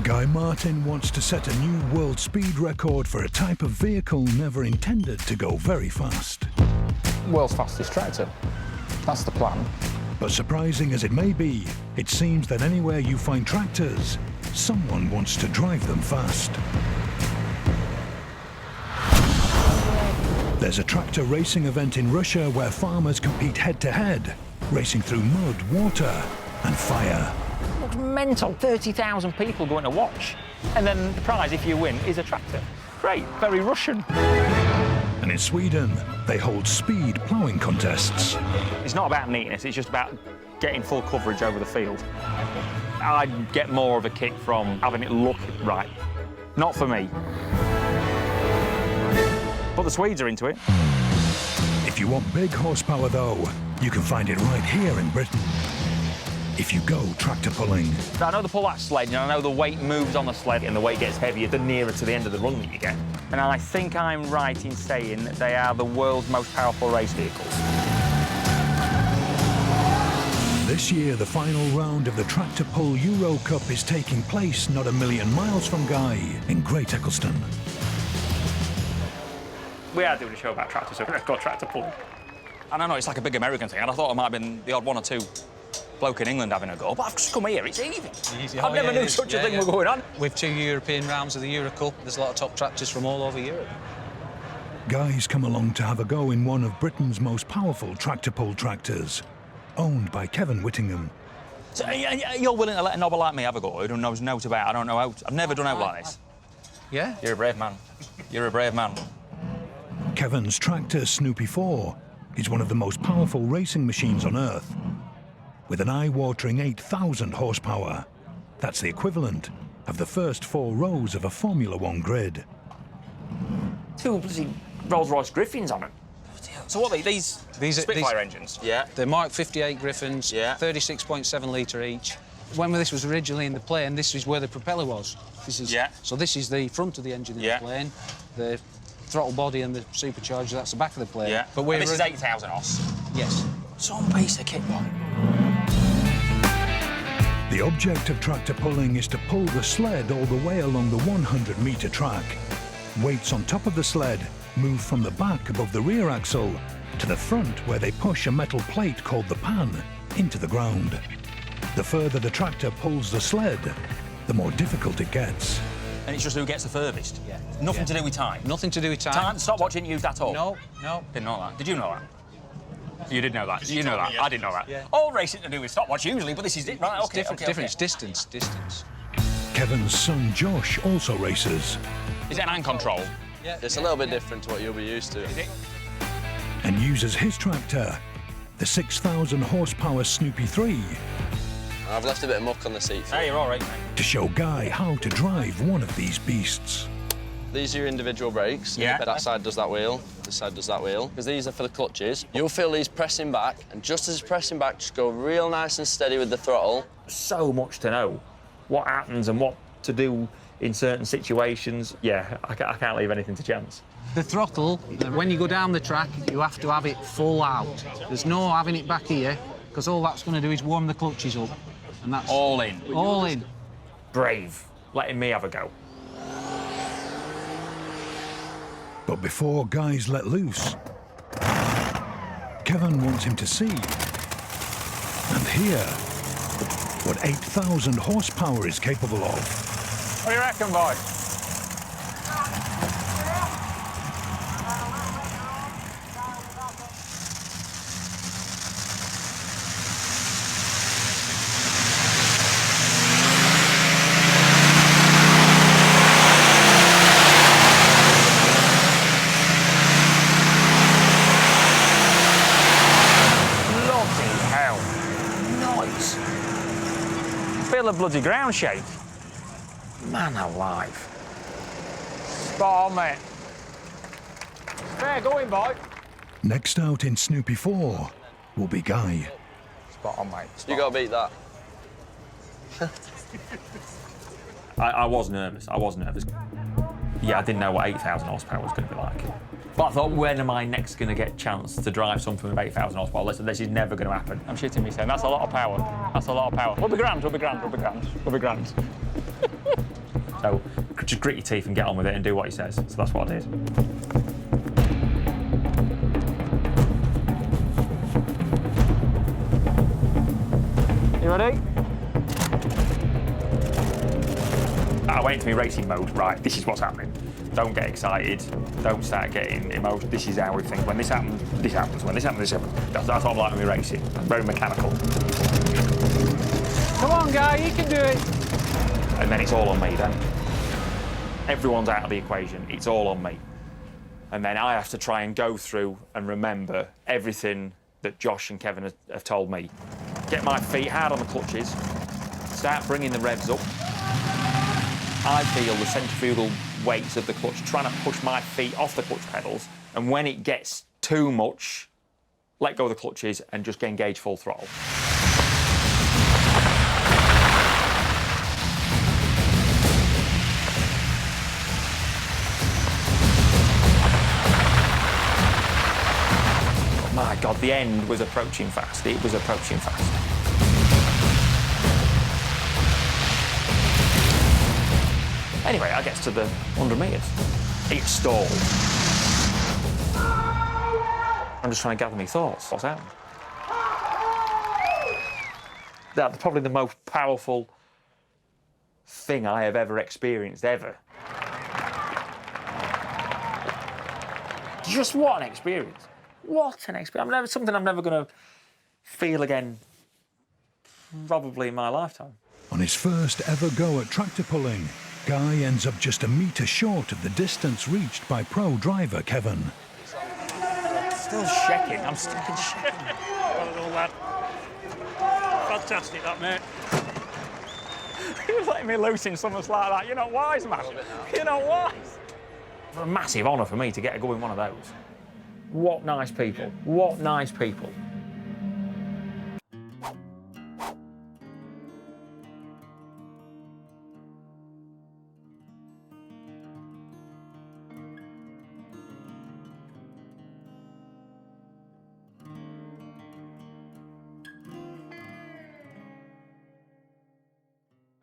Guy Martin wants to set a new world speed record for a type of vehicle never intended to go very fast. World's fastest tractor. That's the plan. But surprising as it may be, it seems that anywhere you find tractors, someone wants to drive them fast. There's a tractor racing event in Russia where farmers compete head-to-head, racing through mud, water and fire. Looks mental. 30,000 people going to watch. And then the prize, if you win, is a tractor. Great, very Russian. And in Sweden, they hold speed ploughing contests. It's not about neatness, it's just about getting full coverage over the field. I'd get more of a kick from having it look right. Not for me. But the Swedes are into it. If you want big horsepower, though, you can find it right here in Britain. If you go tractor pulling. I know they pull that sled, and I know the weight moves on the sled and the weight gets heavier the nearer to the end of the run that you get. And I think I'm right in saying that they are the world's most powerful race vehicles. This year, the final round of the Tractor Pull Euro Cup is taking place not a million miles from Guy, in Great Eccleston. We are doing a show about tractors, so let's go tractor pulling. And I know it's like a big American thing, and I thought it might have been the odd one or two bloke in England having a go, but I've just come here, it's easy. I never knew such a thing was going on. With 2 European rounds of the Euro Cup, there's a lot of top tractors from all over Europe. Guy's come along to have a go in one of Britain's most powerful tractor pull tractors, owned by Kevin Whittingham. So you're willing to let a knobber like me have a go who knows no about, I don't know how, I've never done out like this. Yeah? You're a brave man. You're a brave man. Kevin's tractor, Snoopy 4, is one of the most powerful racing machines on Earth. With an eye-watering 8,000 horsepower. That's the equivalent of the first 4 rows of a Formula One grid. 2 bloody Rolls-Royce Griffins on them. So what are these Spitfire engines? Yeah. They're Mark 58 Griffins, 36.7 litre each. When this was originally in the plane, this is where the propeller was. This is, So this is the front of the engine in the plane. The throttle body and the supercharger, that's the back of the plane. Yeah. But this is 8,000 horse? Yes. Some piece of kit, boy. The object of tractor pulling is to pull the sled all the way along the 100-metre track. Weights on top of the sled move from the back above the rear axle to the front where they push a metal plate called the pan into the ground. The further the tractor pulls the sled, the more difficult it gets. And it's just who gets the furthest? Yeah. Nothing to do with time? Nothing to do with time. Time, stopwatch isn't used at all? No. Didn't know that. Did you know that? You did know that. You know that. Yeah. I didn't know that. Yeah. All racing to do with stopwatch usually, but this is it. Right, okay. Different. It's distance. Kevin's son Josh also races. Is it an hand control? Yeah. It's a little bit different to what you'll be used to. Is it? And uses his tractor, the 6,000 horsepower Snoopy 3, I've left a bit of muck on the seat. Hey, you're all right, mate. to show Guy how to drive one of these beasts. These are your individual brakes. Yeah. That side does that wheel, this side does that wheel. Because these are for the clutches. You'll feel these pressing back, and just as it's pressing back, just go real nice and steady with the throttle. So much to know. What happens and what to do in certain situations. Yeah, I can't leave anything to chance. The throttle, when you go down the track, you have to have it full out. There's no having it back here, because all that's going to do is warm the clutches up. And that's All in. all in. Brave. Letting me have a go. But before Guy's let loose, Kevin wants him to see and hear what 8,000 horsepower is capable of. What do you reckon, boy? Feel the bloody ground shake. Man alive. Spot on, mate. Fair going, boy. Next out in Snoopy 4 will be Guy. Spot on, mate. You got to beat that. I was nervous. Yeah, I didn't know what 8,000 horsepower was going to be like. But I thought, when am I next going to get a chance to drive something with 8,000 horsepower? Listen, this is never going to happen. I'm shitting me saying that's a lot of power. That's a lot of power. We'll be grand. So just grit your teeth and get on with it and do what he says. So that's what I did. You ready? I went into my racing mode. Right, this is what's happening. Don't get excited. Don't start getting emotional. This is how we think. When this happens, this happens. When this happens, this happens. That's what I'm like with my racing. I'm very mechanical. Come on, guy, you can do it. And then it's all on me then. Everyone's out of the equation. It's all on me. And then I have to try and go through and remember everything that Josh and Kevin have told me. Get my feet hard on the clutches. Start bringing the revs up. I feel the centrifugal weights of the clutch trying to push my feet off the clutch pedals, and when it gets too much, let go of the clutches and just engage full throttle. Oh my God, the end was approaching fast. It was approaching fast. Anyway, I get to the 100 metres. It stalled. I'm just trying to gather my thoughts. What's happened? That's probably the most powerful thing I have ever experienced, ever. Just what an experience. What an experience. Something I'm never going to feel again, probably in my lifetime. On his first ever go at tractor pulling, Guy ends up just a metre short of the distance reached by pro driver Kevin. Still shaking. I'm still shaking. Well done, lad. Fantastic, that, mate. He was letting me loose in something like that. You're not wise, man. You're not wise. It's a massive honour for me to get a go in one of those. What nice people. What nice people.